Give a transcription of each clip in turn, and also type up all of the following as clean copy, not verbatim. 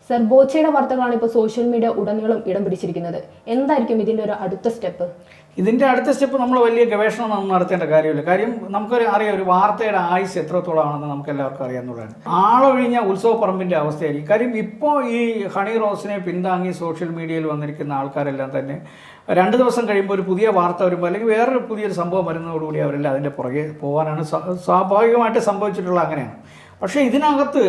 Sir, ബോച്ചയുടെ വാർത്തകളാണ് ഇപ്പോൾ social media ഉടനീളം ഇടം പിടിച്ചിരിക്കുന്നത്. എന്തായിരിക്കും ഇതിൻ്റെ ഒരു അടുത്ത സ്റ്റെപ്പ്? ഇതിൻ്റെ അടുത്ത സ്റ്റെപ്പ് നമ്മൾ വലിയ ഗവേഷണം ഒന്നും നടത്തേണ്ട കാര്യമില്ല. കാര്യം നമുക്കറിയാം ഒരു വാർത്തയുടെ ആയുസ് എത്രത്തോളമാണെന്ന് നമുക്ക് എല്ലാവർക്കും അറിയാവുന്നതാണ്. ആളൊഴിഞ്ഞ ഉത്സവപ്പറമ്പിൻ്റെ അവസ്ഥയായിരിക്കും. കാര്യം ഇപ്പോൾ ഈ ഹണി റോസിനെ പിന്താങ്ങി സോഷ്യൽ മീഡിയയിൽ വന്നിരിക്കുന്ന ആൾക്കാരെല്ലാം തന്നെ 2 ദിവസം കഴിയുമ്പോൾ ഒരു പുതിയ വാർത്ത വരുമ്പോൾ അല്ലെങ്കിൽ വേറൊരു പുതിയൊരു സംഭവം വരുന്നതോടുകൂടി അവരെല്ലാം അതിൻ്റെ പുറകെ പോകാനാണ് സ്വാഭാവികമായിട്ട് സംഭവിച്ചിട്ടുള്ളത്. അങ്ങനെയാണ്. പക്ഷേ ഇതിനകത്ത്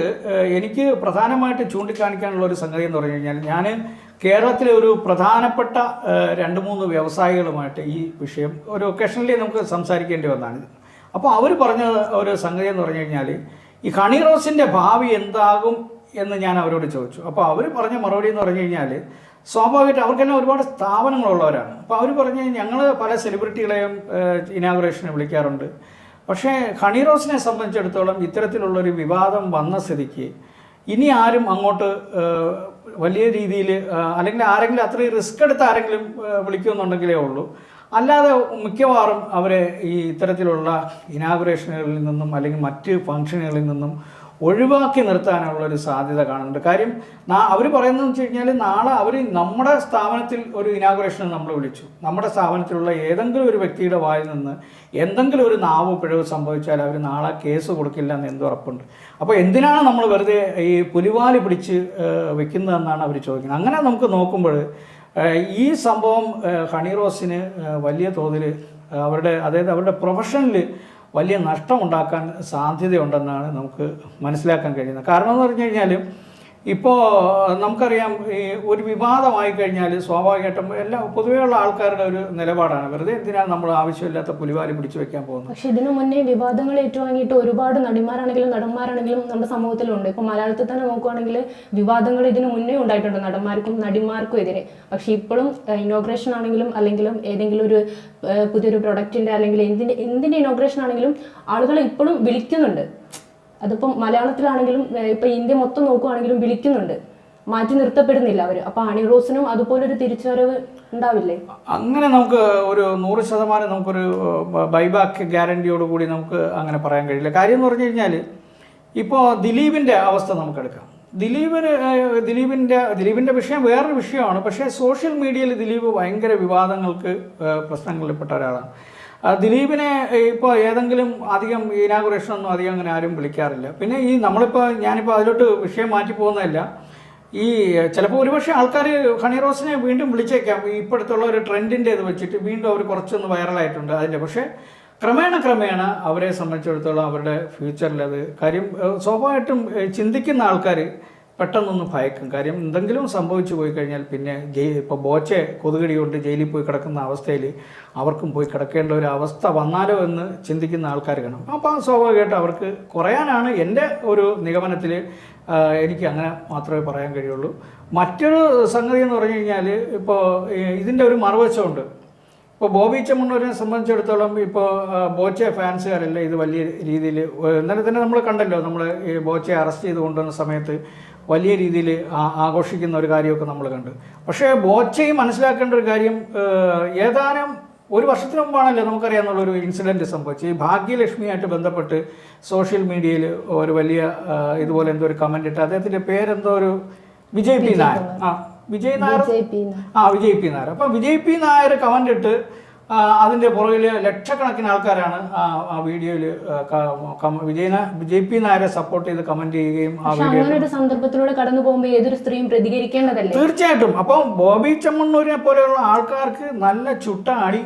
എനിക്ക് പ്രധാനമായിട്ട് ചൂണ്ടിക്കാണിക്കാനുള്ള ഒരു സംഗതി എന്ന് പറഞ്ഞു കഴിഞ്ഞാൽ, ഞാൻ കേരളത്തിലെ ഒരു പ്രധാനപ്പെട്ട 2-3 വ്യവസായികളുമായിട്ട് ഈ വിഷയം ഒരു ഒക്കേഷണലി നമുക്ക് സംസാരിക്കേണ്ടി വന്നതാണ്. അപ്പോൾ അവർ പറഞ്ഞ ഒരു സംഗതി എന്ന് പറഞ്ഞു കഴിഞ്ഞാൽ, ഈ ഹണി റോസിൻ്റെ ഭാവി എന്താകും എന്ന് ഞാൻ അവരോട് ചോദിച്ചു. അപ്പോൾ അവർ പറഞ്ഞ മറുപടി എന്ന് പറഞ്ഞു കഴിഞ്ഞാൽ, സ്വാഭാവികമായിട്ട് അവർക്കെല്ലാം ഒരുപാട് സ്ഥാപനങ്ങളുള്ളവരാണ്. അപ്പോൾ അവർ പറഞ്ഞ് ഞങ്ങൾ പല സെലിബ്രിറ്റികളെയും ഇനാഗുറേഷന് വിളിക്കാറുണ്ട്. പക്ഷേ ഹണി റോസിനെ സംബന്ധിച്ചിടത്തോളം ഇത്തരത്തിലുള്ളൊരു വിവാദം വന്ന സ്ഥിതിക്ക് ഇനി ആരും അങ്ങോട്ട് വലിയ രീതിയിൽ അല്ലെങ്കിൽ ആരെങ്കിലും അത്രയും റിസ്ക് എടുത്ത് ആരെങ്കിലും വിളിക്കുമെന്നുണ്ടെങ്കിലേ ഉള്ളൂ. അല്ലാതെ മിക്കവാറും അവരെ ഈ ഇത്തരത്തിലുള്ള ഇനാഗുറേഷനുകളിൽ നിന്നും അല്ലെങ്കിൽ മറ്റ് ഫംഗ്ഷനുകളിൽ നിന്നും ഒഴിവാക്കി നിർത്താനുള്ളൊരു സാധ്യത കാണുന്നുണ്ട്. കാര്യം അവർ പറയുന്നതെന്ന് വെച്ച് കഴിഞ്ഞാൽ, നാളെ അവർ നമ്മുടെ സ്ഥാപനത്തിൽ ഒരു ഇനാഗുറേഷൻ നമ്മൾ വിളിച്ചു, നമ്മുടെ സ്ഥാപനത്തിലുള്ള ഏതെങ്കിലും ഒരു വ്യക്തിയുടെ വായിൽ നിന്ന് എന്തെങ്കിലും ഒരു നാവ് പിഴവ് സംഭവിച്ചാൽ അവർ നാളെ കേസ് കൊടുക്കില്ല എന്ന് എന്തുറപ്പുണ്ട്? അപ്പോൾ എന്തിനാണ് നമ്മൾ വെറുതെ ഈ പുലിവാലി പിടിച്ച് വെക്കുന്നതെന്നാണ് അവർ ചോദിക്കുന്നത്. അങ്ങനെ നമുക്ക് നോക്കുമ്പോൾ ഈ സംഭവം ഹണി റോസിന് വലിയ തോതിൽ അവരുടെ പ്രൊഫഷനിൽ വലിയ നഷ്ടമുണ്ടാക്കാൻ സാധ്യതയുണ്ടെന്നാണ് നമുക്ക് മനസ്സിലാക്കാൻ കഴിയുന്നത്. കാരണം എന്ന് പറഞ്ഞു കഴിഞ്ഞാൽ, ഇപ്പോൾ നമുക്കറിയാം ഈ ഒരു വിവാദമായി കഴിഞ്ഞാൽ സ്വാഭാവികമായിട്ടും പൊതുവെയുള്ള ആൾക്കാരുടെ ഒരു നിലപാടാണ്, വെറുതെ എന്തിനാണ് നമ്മൾ ആവശ്യമില്ലാത്ത പുലിവാലി പിടിച്ചു വെക്കാൻ പോകുന്നത്. പക്ഷേ ഇതിനു മുന്നേ വിവാദങ്ങൾ ഏറ്റുവാങ്ങിയിട്ട് ഒരുപാട് നടിമാരാണെങ്കിലും നടന്മാരാണെങ്കിലും നമ്മുടെ സമൂഹത്തിലുണ്ട്. ഇപ്പോൾ മലയാളത്തിൽ തന്നെ നോക്കുകയാണെങ്കിൽ വിവാദങ്ങൾ ഇതിനു മുന്നേ ഉണ്ടായിട്ടുണ്ട് നടിമാർക്കും നടിമാർക്കും എതിരെ. പക്ഷേ ഇപ്പോഴും ഇനോഗ്രേഷൻ ആണെങ്കിലും അല്ലെങ്കിലും ഏതെങ്കിലും ഒരു പുതിയൊരു പ്രൊഡക്റ്റിൻ്റെ അല്ലെങ്കിൽ എന്തിൻ്റെ ഇനോഗ്രേഷൻ ആണെങ്കിലും ആളുകളെ ഇപ്പോഴും വിളിക്കുന്നുണ്ട്. അതിപ്പം മലയാളത്തിലാണെങ്കിലും ഇപ്പം ഇന്ത്യ മൊത്തം നോക്കുകയാണെങ്കിലും വിളിക്കുന്നുണ്ട്, മാറ്റി നിർത്തപ്പെടുന്നില്ല അവർ. അപ്പോൾ ഹണി റോസിനും അതുപോലൊരു തിരിച്ചുവരവ് ഉണ്ടാവില്ലേ? അങ്ങനെ നമുക്ക് ഒരു 100% നമുക്കൊരു ബൈബാക്ക് ഗ്യാരണ്ടിയോടുകൂടി നമുക്ക് അങ്ങനെ പറയാൻ കഴിയില്ല. കാര്യം എന്ന് പറഞ്ഞു കഴിഞ്ഞാൽ, ഇപ്പോൾ ദിലീപിൻ്റെ അവസ്ഥ നമുക്കെടുക്കാം. ദിലീപിൻ്റെ വിഷയം വേറൊരു വിഷയമാണ്. പക്ഷേ സോഷ്യൽ മീഡിയയിൽ ദിലീപ് ഭയങ്കര വിവാദങ്ങൾക്ക് പ്രശ്നങ്ങളിൽപ്പെട്ട ഒരാളാണ്. ദിലീപിനെ ഇപ്പോൾ ഏതെങ്കിലും അധികം ഇനാഗുറേഷനൊന്നും അധികം അങ്ങനെ ആരും വിളിക്കാറില്ല. പിന്നെ ഞാനിപ്പോൾ അതിലോട്ട് വിഷയം മാറ്റി പോകുന്നതല്ല. ഈ ചിലപ്പോൾ ഒരുപക്ഷെ ആൾക്കാർ ഹണി റോസിനെ വീണ്ടും വിളിച്ചേക്കാം. ഇപ്പോഴത്തുള്ള ഒരു ട്രെൻഡിൻ്റെ ഇത് വെച്ചിട്ട് വീണ്ടും അവർ കുറച്ചൊന്ന് വൈറലായിട്ടുണ്ട് അതിൻ്റെ. പക്ഷേ ക്രമേണ അവരെ സംബന്ധിച്ചിടത്തോളം അവരുടെ ഫ്യൂച്ചറിൽ അത് കാര്യം സ്വാഭാവികമായിട്ടും ചിന്തിക്കുന്ന ആൾക്കാർ പെട്ടെന്നൊന്ന് ഭയക്കും. കാര്യം എന്തെങ്കിലും സംഭവിച്ചു പോയി കഴിഞ്ഞാൽ പിന്നെ ഇപ്പോൾ ബോച്ചെ കൊതുകടി കൊണ്ട് ജയിലിൽ പോയി കിടക്കുന്ന അവസ്ഥയിൽ അവർക്കും പോയി കിടക്കേണ്ട ഒരു അവസ്ഥ വന്നാലോ എന്ന് ചിന്തിക്കുന്ന ആൾക്കാർ കാണും. അപ്പോൾ സ്വാഭാവികമായിട്ട് അവർക്ക് കുറയാനാണ് എൻ്റെ ഒരു നിഗമനത്തിൽ. എനിക്ക് അങ്ങനെ മാത്രമേ പറയാൻ കഴിയുള്ളൂ. മറ്റൊരു സംഗതി എന്ന് പറഞ്ഞു കഴിഞ്ഞാൽ, ഇപ്പോൾ ഇതിൻ്റെ ഒരു മറുവശമുണ്ട്. ഇപ്പോൾ ബോബി ചെമ്മണ്ണൂരിനെ സംബന്ധിച്ചിടത്തോളം ഇപ്പോൾ ബോച്ചെ ഫാൻസുകാരല്ല ഇത് വലിയ രീതിയിൽ ഇന്നലെ തന്നെ നമ്മൾ കണ്ടല്ലോ. നമ്മൾ ഈ ബോച്ചെ അറസ്റ്റ് ചെയ്ത് കൊണ്ടുവന്ന സമയത്ത് വലിയ രീതിയിൽ ആഘോഷിക്കുന്ന ഒരു കാര്യമൊക്കെ നമ്മൾ കണ്ടു. പക്ഷേ ബോച്ചയും മനസ്സിലാക്കേണ്ട ഒരു കാര്യം, ഏതാനും ഒരു വർഷത്തിന് മുമ്പാണല്ലോ നമുക്കറിയാവുന്നുള്ളൊരു ഇൻസിഡൻറ്റ് സംഭവിച്ചു. ഈ ഭാഗ്യലക്ഷ്മിയായിട്ട് ബന്ധപ്പെട്ട് സോഷ്യൽ മീഡിയയിൽ ഒരു വലിയ ഇതുപോലെ എന്തോ ഒരു കമൻ്റ് ഇട്ട്, അദ്ദേഹത്തിൻ്റെ പേരെന്തോ ഒരു വിജയ് പി നായർ. വിജയ് പി നായർ. അപ്പോൾ വിജയ് പി നായർ കമൻ്റ് ഇട്ട് അതിൻ്റെ പുറകിൽ ലക്ഷക്കണക്കിന് ആൾക്കാരാണ് ആ വീഡിയോയിൽ വിജയ് പി നായരെ സപ്പോർട്ട് ചെയ്ത് കമന്റ് ചെയ്യുകയും ആ വീഡിയോ സന്ദർഭത്തിലൂടെ കടന്നു പോകുമ്പോൾ ഏതൊരു സ്ത്രീയും പ്രതികരിക്കേണ്ടതല്ലേ? തീർച്ചയായിട്ടും. അപ്പം ബോബി ചെമ്മണ്ണൂരിനെ പോലെയുള്ള ആൾക്കാർക്ക് നല്ല ചുട്ടാടി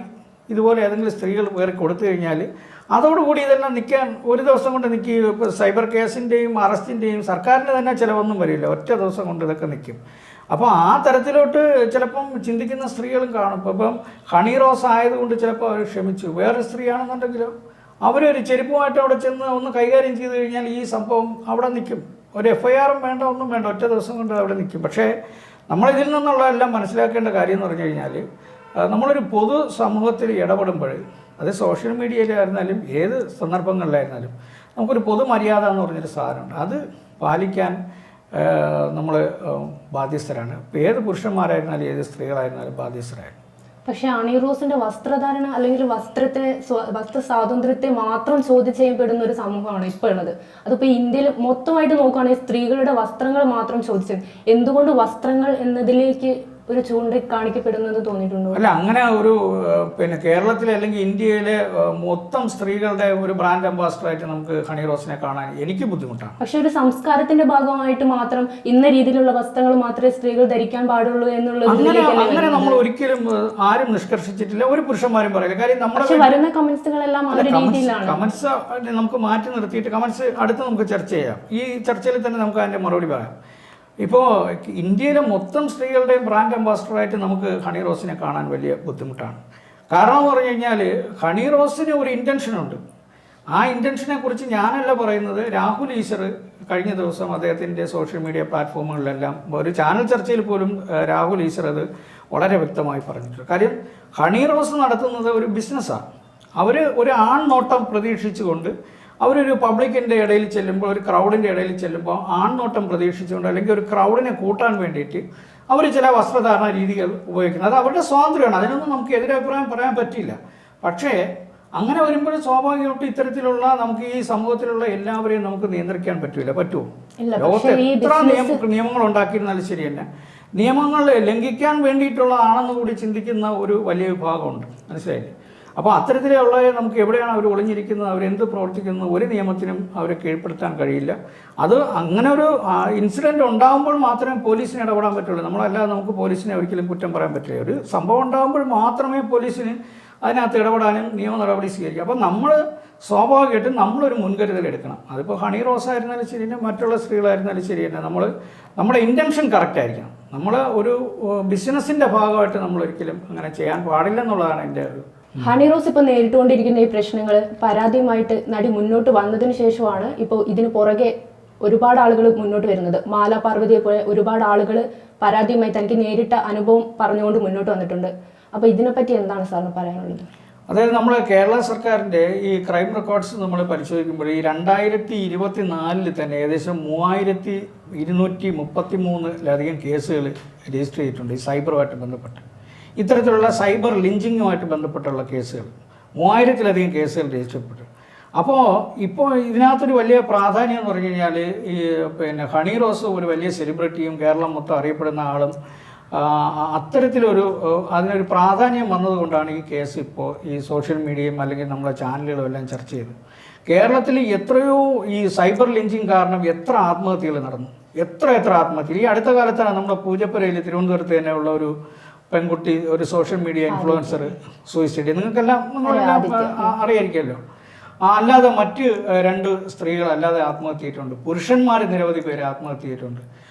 ഇതുപോലെ ഏതെങ്കിലും സ്ത്രീകൾ വേറെ കൊടുത്തു കഴിഞ്ഞാൽ അതോടുകൂടി ഇതെല്ലാം നിൽക്കാൻ ഒരു ദിവസം കൊണ്ട് നിൽക്കുക. സൈബർ കേസിൻ്റെയും അറസ്റ്റിൻ്റെയും സർക്കാരിന് തന്നെ ചിലവൊന്നും വരില്ല, ഒറ്റ ദിവസം കൊണ്ട് ഇതൊക്കെ നിൽക്കും. അപ്പോൾ ആ തരത്തിലോട്ട് ചിലപ്പം ചിന്തിക്കുന്ന സ്ത്രീകളും കാണും. ഇപ്പം ഹണി റോസ് ആയതുകൊണ്ട് ചിലപ്പോൾ അവർ ക്ഷമിച്ചു. വേറൊരു സ്ത്രീയാണെന്നുണ്ടെങ്കിലോ അവരൊരു ചെരുപ്പുമായിട്ട് അവിടെ ചെന്ന് ഒന്ന് കൈകാര്യം ചെയ്ത് കഴിഞ്ഞാൽ ഈ സംഭവം അവിടെ നിൽക്കും. ഒരു FIR വേണ്ട, ഒന്നും വേണ്ട, ഒറ്റ ദിവസം കൊണ്ട് അവിടെ നിൽക്കും. പക്ഷേ നമ്മളിതിൽ നിന്നുള്ള എല്ലാം മനസ്സിലാക്കേണ്ട കാര്യം എന്ന് പറഞ്ഞു കഴിഞ്ഞാൽ, നമ്മളൊരു പൊതു സമൂഹത്തിൽ ഇടപെടുമ്പോൾ, അത് സോഷ്യൽ മീഡിയയിലായിരുന്നാലും ഏത് സന്ദർഭങ്ങളിലായിരുന്നാലും നമുക്കൊരു പൊതുമര്യാദ എന്ന് പറഞ്ഞൊരു സാധനമുണ്ട്. അത് പാലിക്കാൻ നമ്മൾ ബാധ്യസ്ഥരാണ്. ഇപ്പോൾ ഏത് പുരുഷന്മാരായിരുന്നാലും ഏത് സ്ത്രീകളായിരുന്നാലും ബാധ്യസ്ഥരായിരുന്നു. പക്ഷെ ഹണി റോസിന്റെ വസ്ത്രധാരണ അല്ലെങ്കിൽ വസ്ത്ര സ്വാതന്ത്ര്യത്തെ മാത്രം ചോദ്യം ചെയ്യപ്പെടുന്ന ഒരു സമൂഹമാണ് ഇപ്പോൾ ഉള്ളത്. അതിപ്പോൾ ഇന്ത്യയിൽ മൊത്തമായിട്ട് നോക്കുകയാണെങ്കിൽ സ്ത്രീകളുടെ വസ്ത്രങ്ങൾ മാത്രം ചോദിച്ചത്. എന്തുകൊണ്ട് വസ്ത്രങ്ങൾ എന്നതിലേക്ക് ഒരു ചൂണ്ടിക്കാണിക്കപ്പെടുന്നത് തോന്നിയിട്ടുണ്ടോ? അല്ല, അങ്ങനെ ഒരു കേരളത്തിലെ അല്ലെങ്കിൽ ഇന്ത്യയിലെ മൊത്തം സ്ത്രീകളുടെ ഒരു ബ്രാൻഡ് അംബാസിഡറായിട്ട് നമുക്ക് ഹണി റോസിനെ കാണാൻ എനിക്ക് ബുദ്ധിമുട്ടാണ്. പക്ഷെ ഒരു സംസ്കാരത്തിന്റെ ഭാഗമായിട്ട് മാത്രം ഇന്ന രീതിയിലുള്ള വസ്ത്രങ്ങൾ മാത്രമേ സ്ത്രീകൾ ധരിക്കാൻ പാടുള്ളൂ എന്നുള്ളത് അങ്ങനെ നമ്മൾ ഒരിക്കലും ആരും നിഷ്കർഷിച്ചിട്ടില്ല, ഒരു പുരുഷന്മാരും പറയില്ല. കാര്യം നമ്മുടെ വരുന്ന കമന്റ്സുകളെല്ലാം ആ ഒരു രീതിയിലാണ്. കമന്റ്സ് നമുക്ക് മാറ്റി നിർത്തിയിട്ട് കമന്റ്സ് അടുത്ത് നമുക്ക് ചർച്ച ചെയ്യാം. ഈ ചർച്ചയിൽ തന്നെ നമുക്ക് അതിന്റെ മറുപടി പറയാം. ഇപ്പോൾ ഇന്ത്യയിലെ മൊത്തം സ്ത്രീകളുടെ ബ്രാൻഡ് അംബാസിഡറായിട്ട് നമുക്ക് ഹണി റോസിനെ കാണാൻ വലിയ ബുദ്ധിമുട്ടാണ്. കാരണം എന്ന് പറഞ്ഞു കഴിഞ്ഞാൽ ഹണി റോസിന് ഒരു ഇൻറ്റൻഷനുണ്ട്. ആ ഇൻറ്റൻഷനെ കുറിച്ച് ഞാനല്ല പറയുന്നത്, രാഹുൽ ഈശ്വർ കഴിഞ്ഞ ദിവസം അദ്ദേഹത്തിൻ്റെ സോഷ്യൽ മീഡിയ പ്ലാറ്റ്ഫോമുകളിലെല്ലാം ഒരു ചാനൽ ചർച്ചയിൽ പോലും രാഹുൽ ഈശ്വർ അത് വളരെ വ്യക്തമായി പറഞ്ഞിട്ടുണ്ട്. കാര്യം ഹണി റോസ് നടത്തുന്നത് ഒരു ബിസിനസ്സാണ്. അവർ ഒരു ആൺനോട്ടം പ്രതീക്ഷിച്ചുകൊണ്ട് അവരൊരു പബ്ലിക്കിൻ്റെ ഇടയിൽ ചെല്ലുമ്പോൾ, ഒരു ക്രൗഡിൻ്റെ ഇടയിൽ ചെല്ലുമ്പോൾ ആൺനോട്ടം പ്രതീക്ഷിച്ചുകൊണ്ട് അല്ലെങ്കിൽ ഒരു ക്രൗഡിനെ കൂട്ടാൻ വേണ്ടിയിട്ട് അവർ ചില വസ്ത്രധാരണ രീതികൾ ഉപയോഗിക്കുന്നത്. അത് അവരുടെ സ്വാതന്ത്ര്യമാണ്, അതിനൊന്നും നമുക്ക് എതിരഭിപ്രായം പറയാൻ പറ്റില്ല. പക്ഷേ അങ്ങനെ വരുമ്പോൾ സ്വാഭാവികമായിട്ടും ഇത്തരത്തിലുള്ള നമുക്ക് ഈ സമൂഹത്തിലുള്ള എല്ലാവരെയും നമുക്ക് നിയന്ത്രിക്കാൻ പറ്റുമോ? ലോകത്ത് എത്ര നിയമങ്ങൾ ഉണ്ടാക്കിയിരുന്നാലും ശരി തന്നെ നിയമങ്ങൾ ലംഘിക്കാൻ വേണ്ടിയിട്ടുള്ളതാണെന്ന് കൂടി ചിന്തിക്കുന്ന ഒരു വലിയ വിഭാഗമുണ്ട്, മനസ്സിലായില്ലേ? അപ്പോൾ അത്തരത്തിലുള്ള നമുക്ക് എവിടെയാണ് അവർ ഒളിഞ്ഞിരിക്കുന്നത്, അവരെന്ത് പ്രവർത്തിക്കുന്നത്, ഒരു നിയമത്തിനും അവരെ കീഴ്പ്പെടുത്താൻ കഴിയില്ല. അത് അങ്ങനെ ഒരു ഇൻസിഡൻറ്റ് ഉണ്ടാകുമ്പോൾ മാത്രമേ പോലീസിന് ഇടപെടാൻ പറ്റുള്ളൂ. നമ്മളല്ലാതെ നമുക്ക് പോലീസിനെ ഒരിക്കലും കുറ്റം പറയാൻ പറ്റില്ല. ഒരു സംഭവം ഉണ്ടാകുമ്പോൾ മാത്രമേ പോലീസിന് അതിനകത്ത് ഇടപെടാനും നിയമ നടപടി സ്വീകരിക്കും. അപ്പോൾ നമ്മൾ സ്വാഭാവികമായിട്ടും നമ്മളൊരു മുൻകരുതൽ എടുക്കണം. അതിപ്പോൾ ഹണി റോസ് ആയിരുന്നാലും ശരി തന്നെ, മറ്റുള്ള സ്ത്രീകളായിരുന്നാലും ശരി തന്നെ, നമ്മുടെ ഇൻറ്റൻഷൻ കറക്റ്റ് ആയിരിക്കണം. നമ്മൾ ഒരു ബിസിനസ്സിൻ്റെ ഭാഗമായിട്ട് നമ്മളൊരിക്കലും അങ്ങനെ ചെയ്യാൻ പാടില്ലെന്നുള്ളതാണ് എൻ്റെ ഒരു. ഹണി റോസ് ഇപ്പോൾ നേരിട്ടുകൊണ്ടിരിക്കുന്ന ഈ പ്രശ്നങ്ങൾ പരാതിയുമായിട്ട് നടി മുന്നോട്ട് വന്നതിന് ശേഷമാണ് ഇപ്പോൾ ഇതിന് പുറകെ ഒരുപാട് ആളുകൾ മുന്നോട്ട് വരുന്നത്. മാല പാർവതിയെ പോലെ ഒരുപാട് ആളുകൾ പരാതിയുമായി തനിക്ക് നേരിട്ട അനുഭവം പറഞ്ഞുകൊണ്ട് മുന്നോട്ട് വന്നിട്ടുണ്ട്. അപ്പോൾ ഇതിനെപ്പറ്റി എന്താണ് സാറിന് പറയാനുള്ളത്? അതായത് നമ്മൾ കേരള സർക്കാരിൻ്റെ ഈ ക്രൈം റെക്കോർഡ്സ് നമ്മൾ പരിശോധിക്കുമ്പോൾ ഈ 2024 തന്നെ ഏകദേശം 3233 കേസുകൾ രജിസ്റ്റർ ചെയ്തിട്ടുണ്ട് ഈ സൈബറുമായിട്ട് ബന്ധപ്പെട്ട്. ഇത്തരത്തിലുള്ള സൈബർ ലിഞ്ചിങ്ങുമായിട്ട് ബന്ധപ്പെട്ടുള്ള കേസുകൾ 3000-ലധികം കേസുകൾ രജിസ്റ്റർ ചെയ്യപ്പെട്ടു. ഇപ്പോൾ ഇതിനകത്തൊരു വലിയ പ്രാധാന്യം എന്ന് പറഞ്ഞു കഴിഞ്ഞാൽ ഈ ഹണി റോസ് ഒരു വലിയ സെലിബ്രിറ്റിയും കേരളം മൊത്തം അറിയപ്പെടുന്ന ആളും അതിനൊരു പ്രാധാന്യം വന്നതുകൊണ്ടാണ് ഈ കേസ് ഇപ്പോൾ ഈ സോഷ്യൽ മീഡിയയും അല്ലെങ്കിൽ നമ്മളെ ചാനലുകളും എല്ലാം ചർച്ച ചെയ്തു. കേരളത്തിൽ എത്രയോ ഈ സൈബർ ലിഞ്ചിങ് കാരണം എത്ര ആത്മഹത്യകൾ നടന്നു, എത്ര ആത്മഹത്യകൾ. ഈ അടുത്ത കാലത്താണ് നമ്മുടെ പൂജപ്പുരയിൽ തിരുവനന്തപുരത്ത് തന്നെ ഉള്ള ഒരു പെൺകുട്ടി, ഒരു സോഷ്യൽ മീഡിയ ഇൻഫ്ലുവൻസർ സൂയിസൈഡ്. നിങ്ങളെല്ലാം അറിയായിരിക്കുമല്ലോ. അല്ലാതെ മറ്റ് 2 സ്ത്രീകൾ അല്ലാതെ ആത്മഹത്യ ചെയ്തിട്ടുണ്ട്. പുരുഷന്മാർ നിരവധി പേര് ആത്മഹത്യ ചെയ്തിട്ടുണ്ട്.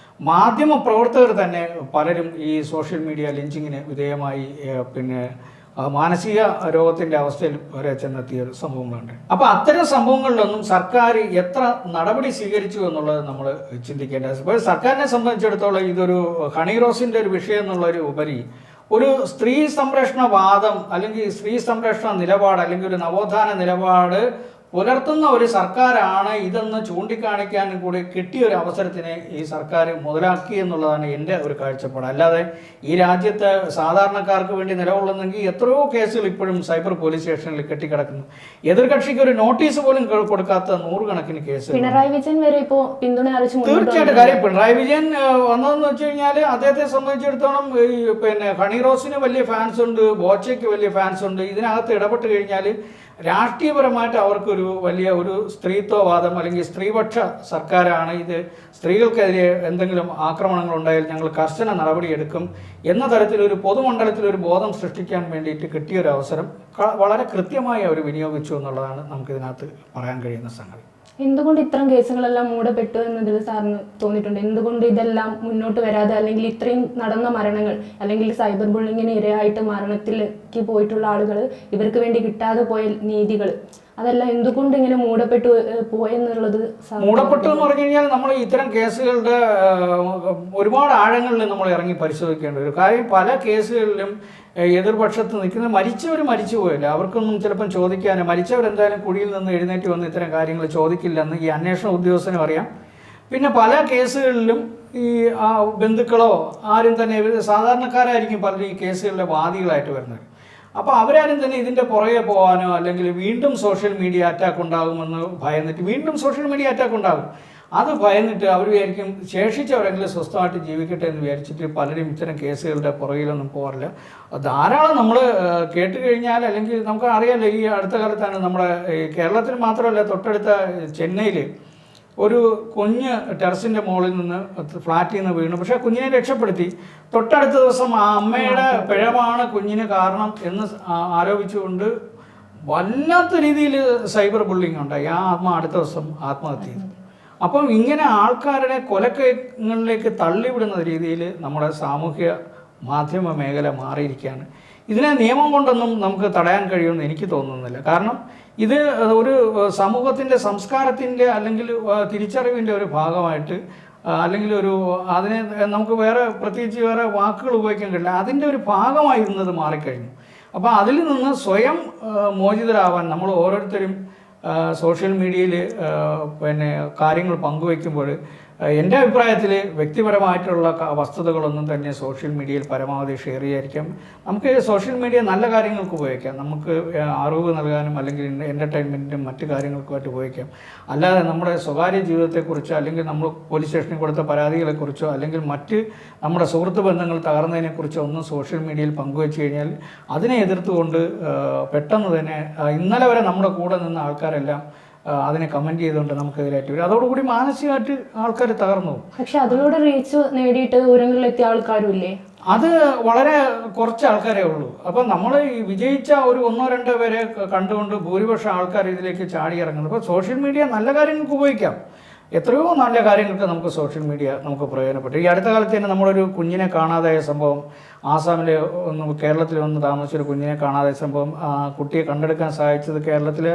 മാധ്യമ പ്രവർത്തകർ തന്നെ പലരും ഈ സോഷ്യൽ മീഡിയ ലിഞ്ചിങ്ങിന് വിധേയമായി മാനസിക രോഗത്തിൻ്റെ അവസ്ഥയിൽ വരെ ചെന്നെത്തിയ സംഭവങ്ങളുണ്ട്. അപ്പോൾ അത്തരം സംഭവങ്ങളിലൊന്നും സർക്കാർ എത്ര നടപടി സ്വീകരിച്ചു എന്നുള്ളത് നമ്മൾ ചിന്തിക്കേണ്ടത്. ഇപ്പോൾ സർക്കാരിനെ സംബന്ധിച്ചിടത്തോളം ഇതൊരു ഹണി റോസിൻ്റെ ഒരു വിഷയം എന്നുള്ളൊരു ഉപരി ഒരു സ്ത്രീ സംരക്ഷണ വാദം അല്ലെങ്കിൽ സ്ത്രീ സംരക്ഷണ നിലപാട് അല്ലെങ്കിൽ ഒരു നവോത്ഥാന നിലപാട് പുലർത്തുന്ന ഒരു സർക്കാരാണ് ഇതെന്ന് ചൂണ്ടിക്കാണിക്കാൻ കൂടി കിട്ടിയൊരു അവസരത്തിനെ ഈ സർക്കാർ മുതലാക്കി എന്നുള്ളതാണ് എൻ്റെ ഒരു കാഴ്ചപ്പാട്. അല്ലാതെ ഈ രാജ്യത്ത് സാധാരണക്കാർക്ക് വേണ്ടി നിലകൊള്ളുന്നെങ്കിൽ എത്രയോ കേസുകൾ ഇപ്പോഴും സൈബർ പോലീസ് സ്റ്റേഷനിൽ കെട്ടിക്കിടക്കുന്നു. എതിർകക്ഷിക്ക് ഒരു നോട്ടീസ് പോലും കൊടുക്കാത്ത 100 കണക്കിന് കേസുകൾ. പിണറായി വിജയൻ വരെ ഇപ്പോൾ പിന്തുണ അറിയിച്ചു. തീർച്ചയായിട്ടും. കാര്യം പിണറായി വിജയൻ വന്നതെന്ന് വെച്ച് കഴിഞ്ഞാൽ അദ്ദേഹത്തെ സംബന്ധിച്ചിടത്തോളം ഹണി റോസിന് വലിയ ഫാൻസ് ഉണ്ട്, ബോച്ചയ്ക്ക് വലിയ ഫാൻസ് ഉണ്ട്. ഇതിനകത്ത് ഇടപെട്ട് കഴിഞ്ഞാൽ രാഷ്ട്രീയപരമായിട്ട് അവർക്കൊരു വലിയ ഒരു സ്ത്രീത്വവാദം അല്ലെങ്കിൽ സ്ത്രീപക്ഷ സർക്കാരാണ്, ഇത് സ്ത്രീകൾക്കെതിരെ എന്തെങ്കിലും ആക്രമണങ്ങൾ ഉണ്ടായാൽ ഞങ്ങൾ കർശന നടപടിയെടുക്കും എന്ന തരത്തിലൊരു പൊതുമണ്ഡലത്തിലൊരു ബോധം സൃഷ്ടിക്കാൻ വേണ്ടിയിട്ട് കിട്ടിയൊരു അവസരം വളരെ കൃത്യമായി അവർ വിനിയോഗിച്ചു എന്നുള്ളതാണ് നമുക്കിതിനകത്ത് പറയാൻ കഴിയുന്ന സംഗതി. എന്തുകൊണ്ട് ഇത്തരം കേസുകളെല്ലാം മൂടപ്പെട്ടു എന്നതിൽ സാറിന് തോന്നിയിട്ടുണ്ട്? എന്തുകൊണ്ട് ഇതെല്ലാം മുന്നോട്ട് വരാതെ, അല്ലെങ്കിൽ ഇത്രയും നടന്ന മരണങ്ങൾ അല്ലെങ്കിൽ സൈബർ ബുള്ളിങ്ങിന് ഇരയായിട്ട് മരണത്തിലേക്ക് പോയിട്ടുള്ള ആളുകൾ, ഇവർക്ക് വേണ്ടി കിട്ടാതെ പോയ നീതികൾ, അതെല്ലാം എന്തുകൊണ്ട് ഇങ്ങനെ മൂടപ്പെട്ടു പോയെന്നുള്ളത്? മൂടപ്പെട്ടു എന്ന് പറഞ്ഞു കഴിഞ്ഞാൽ നമ്മൾ ഇത്തരം കേസുകളുടെ ഒരുപാട് ആഴങ്ങളിൽ നമ്മൾ ഇറങ്ങി പരിശോധിക്കേണ്ട ഒരു കാര്യം. പല കേസുകളിലും എതിർപക്ഷത്ത് നിൽക്കുന്ന മരിച്ചു പോയില്ല, അവർക്കൊന്നും ചിലപ്പം ചോദിക്കാനോ, മരിച്ചവരെന്തായാലും കുഴിയിൽ നിന്ന് എഴുന്നേറ്റ് വന്ന് ഇത്തരം കാര്യങ്ങൾ ചോദിക്കില്ലെന്ന് ഈ അന്വേഷണ ഉദ്യോഗസ്ഥനും അറിയാം, പിന്നെ പല കേസുകളിലും ഈ ബന്ധുക്കളോ ആരും തന്നെ സാധാരണക്കാരായിരിക്കും പലരും ഈ കേസുകളിലെ വാദികളായിട്ട് വരുന്നത്. അപ്പോൾ അവരാരും തന്നെ ഇതിൻ്റെ പുറകെ പോകാനോ അല്ലെങ്കിൽ വീണ്ടും സോഷ്യൽ മീഡിയ അറ്റാക്ക് ഉണ്ടാകുമെന്ന് ഭയന്നിട്ട് വീണ്ടും സോഷ്യൽ മീഡിയ അറ്റാക്ക് ഉണ്ടാകും അത് ഭയന്നിട്ട് അവർ വിചാരിക്കും ശേഷിച്ചവരെങ്കിലും സ്വസ്ഥമായിട്ട് ജീവിക്കട്ടെ എന്ന് വിചാരിച്ചിട്ട് പലരും ഇത്തരം കേസുകളുടെ പുറകിലൊന്നും പോകാറില്ല. ധാരാളം നമ്മൾ കേട്ട് കഴിഞ്ഞാൽ അല്ലെങ്കിൽ നമുക്ക് അറിയാമല്ലോ, ഈ അടുത്ത കാലത്താണ് നമ്മുടെ കേരളത്തിൽ മാത്രമല്ല തൊട്ടടുത്ത ചെന്നൈയിൽ ഒരു കുഞ്ഞ് ടെറസിൻ്റെ മുകളിൽ നിന്ന് ഫ്ലാറ്റിൽ നിന്ന് വീണു. പക്ഷേ കുഞ്ഞിനെ രക്ഷപ്പെടുത്തി. തൊട്ടടുത്ത ദിവസം ആ അമ്മയുടെ പിഴവാണ് കുഞ്ഞിന് കാരണം എന്ന് ആരോപിച്ചുകൊണ്ട് വല്ലാത്ത രീതിയിൽ സൈബർ ബുള്ളിങ് ഉണ്ടായി. ആ അമ്മ അടുത്ത ദിവസം ആത്മഹത്യ ചെയ്തു. അപ്പം ഇങ്ങനെ ആൾക്കാരുടെ കൊലക്കങ്ങളിലേക്ക് തള്ളിവിടുന്ന രീതിയിൽ നമ്മുടെ സാമൂഹ്യ മാധ്യമ മേഖല മാറിയിരിക്കുകയാണ്. ഇതിനെ നിയമം കൊണ്ടൊന്നും നമുക്ക് തടയാൻ കഴിയുമെന്ന് എനിക്ക് തോന്നുന്നില്ല. കാരണം ഇത് ഒരു സമൂഹത്തിൻ്റെ സംസ്കാരത്തിൻ്റെ അല്ലെങ്കിൽ തിരിച്ചറിവിൻ്റെ ഒരു ഭാഗമായിട്ട് അല്ലെങ്കിൽ ഒരു അതിനെ നമുക്ക് പ്രത്യേകിച്ച് വേറെ വാക്കുകൾ ഉപയോഗിക്കാൻ കഴിയില്ല, അതിൻ്റെ ഒരു ഭാഗമായിരുന്നത് മാറിക്കഴിഞ്ഞു. അപ്പോൾ അതിൽ നിന്ന് സ്വയം മോചിതരാവാൻ നമ്മൾ ഓരോരുത്തരും സോഷ്യൽ മീഡിയയിൽ പിന്നെ കാര്യങ്ങൾ പങ്കുവയ്ക്കുമ്പോൾ എൻ്റെ അഭിപ്രായത്തിൽ വ്യക്തിപരമായിട്ടുള്ള വസ്തുതകളൊന്നും തന്നെ സോഷ്യൽ മീഡിയയിൽ പരമാവധി ഷെയർ ചെയ്യാതിരിക്കാം. നമുക്ക് സോഷ്യൽ മീഡിയ നല്ല കാര്യങ്ങൾക്ക് ഉപയോഗിക്കാം, നമുക്ക് അറിവ് നൽകാനും അല്ലെങ്കിൽ എൻ്റർടൈൻമെൻറ്റിനും മറ്റു കാര്യങ്ങൾക്കുമായിട്ട് ഉപയോഗിക്കാം. അല്ലാതെ നമ്മുടെ സ്വകാര്യ ജീവിതത്തെക്കുറിച്ചോ അല്ലെങ്കിൽ നമ്മൾ പോലീസ് സ്റ്റേഷനിൽ കൊടുത്ത പരാതികളെക്കുറിച്ചോ അല്ലെങ്കിൽ മറ്റ് നമ്മുടെ സുഹൃത്ത് ബന്ധങ്ങൾ തകർന്നതിനെക്കുറിച്ചോ ഒന്നും സോഷ്യൽ മീഡിയയിൽ പങ്കുവെച്ച് കഴിഞ്ഞാൽ അതിനെ എതിർത്തുകൊണ്ട് പെട്ടെന്ന് തന്നെ ഇന്നലെ വരെ നമ്മുടെ കൂടെ നിന്ന ആൾക്കാരെല്ലാം അതിനെ കമൻറ്റ് ചെയ്തുകൊണ്ട് നമുക്കെതിരായിട്ട് വരും. അതോടുകൂടി മാനസികമായിട്ട് ആൾക്കാർ തകർന്നു. പക്ഷെ അതിലൂടെ റീച്ച് നേടിയിട്ട് ഉയരങ്ങളിലെത്തിയ ആൾക്കാരും ഇല്ലേ? അത് വളരെ കുറച്ച് ആൾക്കാരേ ഉള്ളൂ. അപ്പം നമ്മൾ ഈ വിജയിച്ച ഒരു 1-2 പേരെ കണ്ടുകൊണ്ട് ഭൂരിപക്ഷം ആൾക്കാർ ഇതിലേക്ക് ചാടി ഇറങ്ങുന്നത്. അപ്പോൾ സോഷ്യൽ മീഡിയ നല്ല കാര്യങ്ങൾക്ക് ഉപയോഗിക്കാം, എത്രയോ നല്ല കാര്യങ്ങൾക്ക് നമുക്ക് സോഷ്യൽ മീഡിയ നമുക്ക് പ്രയോജനപ്പെട്ടു. ഈ അടുത്ത കാലത്ത് തന്നെ നമ്മളൊരു കുഞ്ഞിനെ കാണാതായ സംഭവം, ആസാമിലെ കേരളത്തിൽ വന്ന് താമസിച്ചൊരു കുഞ്ഞിനെ കാണാതായ സംഭവം, കുട്ടിയെ കണ്ടെടുക്കാൻ സഹായിച്ചത് കേരളത്തിലെ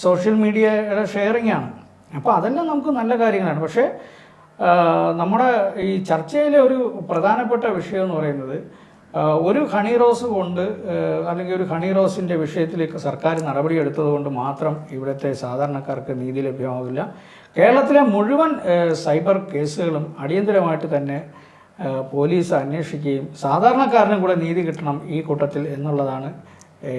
സോഷ്യൽ മീഡിയയുടെ ഷെയറിംഗ് ആണ്. അപ്പോൾ അതെല്ലാം നമുക്ക് നല്ല കാര്യങ്ങളാണ്. പക്ഷേ നമ്മുടെ ഈ ചർച്ചയിലെ ഒരു പ്രധാനപ്പെട്ട വിഷയം എന്ന് പറയുന്നത് ഒരു ഹണി റോസ് കൊണ്ട് അല്ലെങ്കിൽ ഒരു ഹണി റോസിൻ്റെ വിഷയത്തിലേക്ക് സർക്കാർ നടപടിയെടുത്തത് കൊണ്ട് മാത്രം ഇവിടുത്തെ സാധാരണക്കാർക്ക് നീതി ലഭ്യമാകില്ല. കേരളത്തിലെ മുഴുവൻ സൈബർ കേസുകളും അടിയന്തരമായിട്ട് തന്നെ പോലീസ് അന്വേഷിക്കുകയും സാധാരണക്കാരനും കൂടെ നീതി കിട്ടണം ഈ കൂട്ടത്തിൽ എന്നുള്ളതാണ്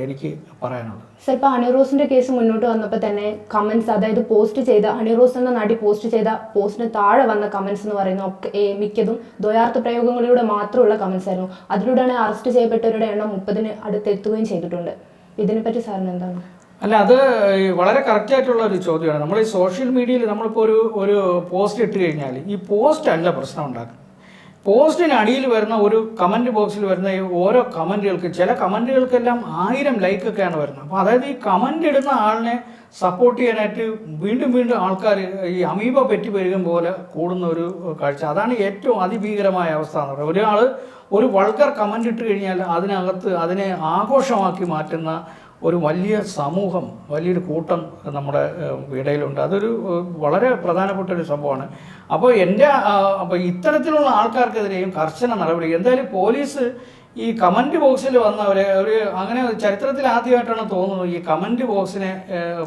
എനിക്ക് പറയാനുള്ളത്. സർ, ഇപ്പോൾ ഹണി റോസിന്റെ കേസ് മുന്നോട്ട് വന്നപ്പോൾ തന്നെ കമന്റ്സ്, അതായത് പോസ്റ്റ് ചെയ്ത ഹണി റോസ് എന്ന നടി പോസ്റ്റ് ചെയ്ത പോസ്റ്റിന് താഴെ വന്ന കമന്റ്സ് എന്ന് പറയുന്ന ഒക്കെ മിക്കതും ദ്വയാർത്ഥ പ്രയോഗങ്ങളിലൂടെ മാത്രമുള്ള കമന്റ്സ് ആയിരുന്നു. അതിലൂടെയാണ് അറസ്റ്റ് ചെയ്യപ്പെട്ടവരുടെ എണ്ണം 30-ന് അടുത്തെത്തുകയും ചെയ്തിട്ടുണ്ട്. ഇതിനെപ്പറ്റി സാറിന് എന്താണ്? അല്ല, അത് വളരെ കറക്റ്റായിട്ടുള്ള ഒരു ചോദ്യമാണ്. നമ്മൾ ഈ സോഷ്യൽ മീഡിയയിൽ നമ്മളിപ്പോൾ ഒരു പോസ്റ്റ് ഇട്ട് കഴിഞ്ഞാൽ ഈ പോസ്റ്റ് അല്ല പ്രശ്നം ഉണ്ടാക്കുന്നത്. പോസ്റ്റിന് അടിയിൽ വരുന്ന ഒരു കമൻറ്റ് ബോക്സിൽ വരുന്ന ഓരോ കമൻറ്റുകൾക്ക്, ചില കമൻറ്റുകൾക്കെല്ലാം 1000 ലൈക്കൊക്കെയാണ് വരുന്നത്. അപ്പോൾ അതായത് ഈ കമൻ്റ് ഇടുന്ന ആളിനെ സപ്പോർട്ട് ചെയ്യാനായിട്ട് വീണ്ടും വീണ്ടും ആൾക്കാർ ഈ അമീബ പെറ്റി പെരുകും പോലെ കൂടുന്ന ഒരു കാഴ്ച. അതാണ് ഏറ്റവും അതിഭീകരമായ അവസ്ഥ എന്ന് പറയുന്നത്. ഒരാൾ ഒരു വൾഗർ കമൻ്റ് ഇട്ട് കഴിഞ്ഞാൽ അതിനകത്ത് അതിനെ ആഘോഷമാക്കി മാറ്റുന്ന ഒരു വലിയ സമൂഹം, വലിയൊരു കൂട്ടം നമ്മുടെ ഇടയിലുണ്ട്. അതൊരു വളരെ പ്രധാനപ്പെട്ട ഒരു സംഭവമാണ്. അപ്പോൾ ഇത്തരത്തിലുള്ള ആൾക്കാർക്കെതിരെയും കർശന നടപടി. എന്തായാലും പോലീസ് ഈ കമൻറ്റ് ബോക്സിൽ വന്നവരെ അങ്ങനെ ചരിത്രത്തിൽ ആദ്യമായിട്ടാണ് തോന്നുന്നത് ഈ കമൻറ്റ് ബോക്സിനെ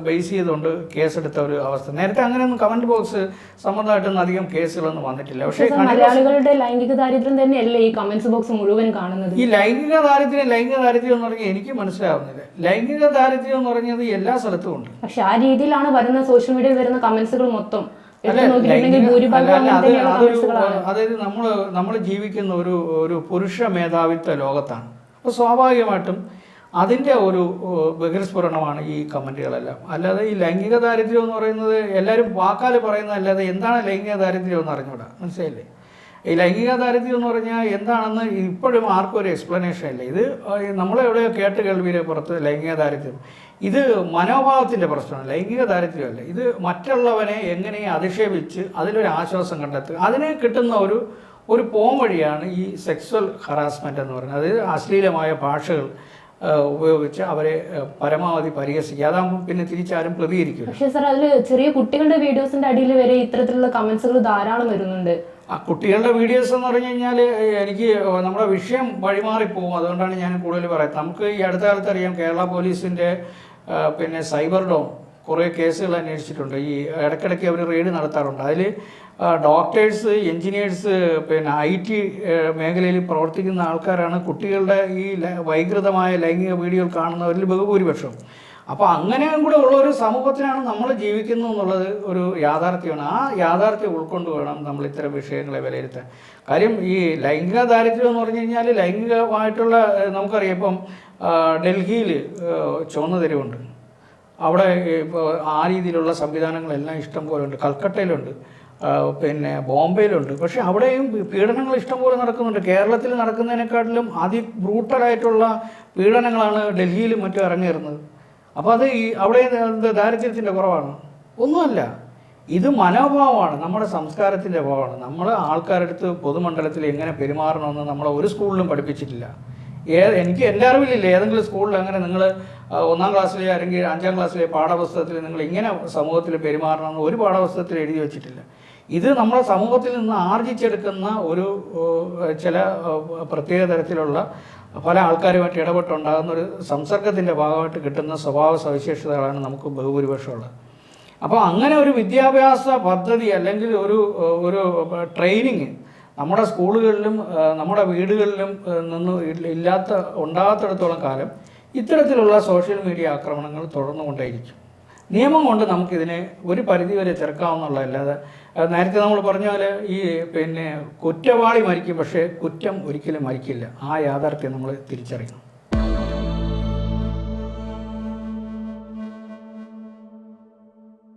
ബേസ് ചെയ്തുകൊണ്ട് കേസെടുത്ത ഒരു അവസ്ഥ. നേരത്തെ അങ്ങനെയൊന്നും കമൻറ്റ് ബോക്സ് സംബന്ധമായിട്ടൊന്നും അധികം കേസുകളൊന്നും വന്നിട്ടില്ല. പക്ഷേ മലയാളികളുടെ ലൈംഗിക ദാരിദ്ര്യം തന്നെയല്ലേ ഈ കമന്റ്സ് ബോക്സ് മുഴുവൻ കാണുന്നത്? ഈ ലൈംഗിക ദാരിദ്ര്യം എന്ന് പറഞ്ഞാൽ എനിക്ക് മനസ്സിലാവുന്നില്ല. ലൈംഗിക ദാരിദ്ര്യം എന്ന് പറഞ്ഞത് എല്ലാ സ്ഥലത്തും ഉണ്ട്. പക്ഷെ ആ രീതിയിലാണ് വരുന്ന സോഷ്യൽ മീഡിയയിൽ വരുന്ന കമന്റ്സുകൾ മൊത്തം. അതായത് നമ്മൾ ജീവിക്കുന്ന ഒരു പുരുഷ മേധാവിത്വ ലോകത്താണ്. അപ്പോൾ സ്വാഭാവികമായിട്ടും അതിൻ്റെ ഒരു ബഹിർസ്ഫുരണമാണ് ഈ കമൻറ്റുകളെല്ലാം. അല്ലാതെ ഈ ലൈംഗിക ദാരിദ്ര്യം എന്ന് പറയുന്നത് എല്ലാവരും വാക്കാൽ പറയുന്നത് അല്ലാതെ എന്താണ് ലൈംഗിക ദാരിദ്ര്യം എന്ന് അറിഞ്ഞൂടാ. മനസ്സിലായില്ലേ? ഈ ലൈംഗിക ദാരിദ്ര്യം എന്ന് പറഞ്ഞാൽ എന്താണെന്ന് ഇപ്പോഴും ആർക്കും ഒരു എക്സ്പ്ലനേഷൻ ഇല്ല. ഇത് നമ്മളെവിടെയോ കേട്ട് കേൾവിയുടെ പുറത്ത് ലൈംഗിക ദാരിദ്ര്യം ഇത് മനോഭാവത്തിൻ്റെ പ്രശ്നമാണ്, ലൈംഗിക ദാരിദ്ര്യമല്ല. ഇത് മറ്റുള്ളവനെ എങ്ങനെ അധിക്ഷേപിച്ച് അതിലൊരു ആശ്വാസം കണ്ടെത്തുക, അതിന് കിട്ടുന്ന ഒരു പോം വഴിയാണ് ഈ സെക്സ്വൽ ഹറാസ്മെൻ്റ് എന്ന് പറയുന്നത്. അതായത് അശ്ലീലമായ ഭാഷകൾ ഉപയോഗിച്ച് അവരെ പരമാവധി പരിഹസിക്കുക. അതാകുമ്പോൾ പിന്നെ തിരിച്ചാരും പ്രതികരിക്കും. പക്ഷേ സാർ, അതിൽ ചെറിയ കുട്ടികളുടെ വീഡിയോസിൻ്റെ അടിയിൽ വരെ ഇത്തരത്തിലുള്ള കമൻസുകൾ ധാരാളം വരുന്നുണ്ട്. ആ കുട്ടികളുടെ വീഡിയോസ് എന്ന് പറഞ്ഞു കഴിഞ്ഞാൽ എനിക്ക് നമ്മുടെ വിഷയം വഴിമാറിപ്പോകും. അതുകൊണ്ടാണ് ഞാൻ കൂടുതൽ പറയുന്നത്. നമുക്ക് ഈ അടുത്ത കാലത്ത് അറിയാം, കേരള പോലീസിൻ്റെ പിന്നെ സൈബർ ഡോം കുറേ കേസുകൾ അന്വേഷിച്ചിട്ടുണ്ട്. ഈ ഇടയ്ക്കിടയ്ക്ക് അവർ റെയ്ഡ് നടത്താറുണ്ട്. അതിൽ ഡോക്ടേഴ്സ്, എൻജിനീയേഴ്സ്, പിന്നെ IT മേഖലയിൽ പ്രവർത്തിക്കുന്ന ആൾക്കാരാണ് കുട്ടികളുടെ ഈ വൈകൃതമായ ലൈംഗിക വീഡിയോകൾ കാണുന്നവരിൽ ബഹുഭൂരിപക്ഷം. അപ്പോൾ അങ്ങനെയും കൂടെ ഉള്ള ഒരു സമൂഹത്തിലാണ് നമ്മൾ ജീവിക്കുന്നത് എന്നുള്ളത് ഒരു യാഥാർത്ഥ്യമാണ്. ആ യാഥാർത്ഥ്യം ഉൾക്കൊണ്ട് വേണം നമ്മൾ ഇത്തരം വിഷയങ്ങളെ വിലയിരുത്താൻ. കാര്യം ഈ ലൈംഗിക ദാരിദ്ര്യം എന്ന് പറഞ്ഞു കഴിഞ്ഞാൽ ലൈംഗികമായിട്ടുള്ള നമുക്കറിയാം. ഇപ്പം ഡൽഹിയിൽ ചുവന്ന തെരുവുണ്ട്. അവിടെ ആ രീതിയിലുള്ള സംവിധാനങ്ങളെല്ലാം ഇഷ്ടം പോലെ ഉണ്ട്. കൽക്കട്ടയിലുണ്ട്, പിന്നെ ബോംബെയിലുണ്ട്. പക്ഷേ അവിടെയും പീഡനങ്ങൾ ഇഷ്ടംപോലെ നടക്കുന്നുണ്ട്. കേരളത്തിൽ നടക്കുന്നതിനെക്കാട്ടിലും ബ്രൂട്ടലായിട്ടുള്ള പീഡനങ്ങളാണ് ഡൽഹിയിലും മറ്റും ഇറങ്ങിയിരുന്നത്. അപ്പോൾ അത് അവിടെ ദാരിദ്ര്യത്തിൻ്റെ കുറവാണ്? ഒന്നുമല്ല. ഇത് മനോഭാവമാണ്, നമ്മുടെ സംസ്കാരത്തിൻ്റെ ഭാവമാണ്. നമ്മൾ ആൾക്കാരുടെ അടുത്ത് പൊതുമണ്ഡലത്തിൽ എങ്ങനെ പെരുമാറണമെന്ന് നമ്മളെ ഒരു സ്കൂളിലും പഠിപ്പിച്ചിട്ടില്ല. എനിക്ക് എൻ്റെ അറിവിലില്ല ഏതെങ്കിലും സ്കൂളിൽ അങ്ങനെ നിങ്ങൾ 1-ാം ക്ലാസ്സിലെ അല്ലെങ്കിൽ 5-ാം ക്ലാസ്സിലെ പാഠപുസ്തകത്തിൽ നിങ്ങൾ ഇങ്ങനെ സമൂഹത്തിൽ പെരുമാറണമെന്ന് ഒരു പാഠപുസ്തകത്തിൽ എഴുതി വച്ചിട്ടില്ല. ഇത് നമ്മുടെ സമൂഹത്തിൽ നിന്ന് ആർജിച്ചെടുക്കുന്ന ഒരു ചില പ്രത്യേക തരത്തിലുള്ള പല ആൾക്കാരുമായിട്ട് ഇടപെട്ടുണ്ടാകുന്ന ഒരു സംസർഗത്തിൻ്റെ ഭാഗമായിട്ട് കിട്ടുന്ന സ്വഭാവ സവിശേഷതകളാണ് നമുക്ക് ബഹുഭൂരിപക്ഷമുള്ളത്. അപ്പോൾ അങ്ങനെ ഒരു വിദ്യാഭ്യാസ പദ്ധതി അല്ലെങ്കിൽ ഒരു ട്രെയിനിങ് നമ്മുടെ സ്കൂളുകളിലും നമ്മുടെ വീടുകളിലും നിന്ന് ഉണ്ടാകാത്തിടത്തോളം കാലം ഇത്തരത്തിലുള്ള സോഷ്യൽ മീഡിയ ആക്രമണങ്ങൾ തുടർന്നുകൊണ്ടേയിരിക്കും. നിയമം കൊണ്ട് നമുക്കിതിനെ ഒരു പരിധിവരെ ചെറുക്കാവുന്നുള്ളതല്ലാതെ നേരത്തെ നമ്മൾ പറഞ്ഞ പോലെ ഈ പിന്നെ കുറ്റവാളി മരിക്കും, പക്ഷേ കുറ്റം ഒരിക്കലും മരിക്കില്ല. ആ യാഥാർത്ഥ്യം നമ്മൾ തിരിച്ചറിയണം.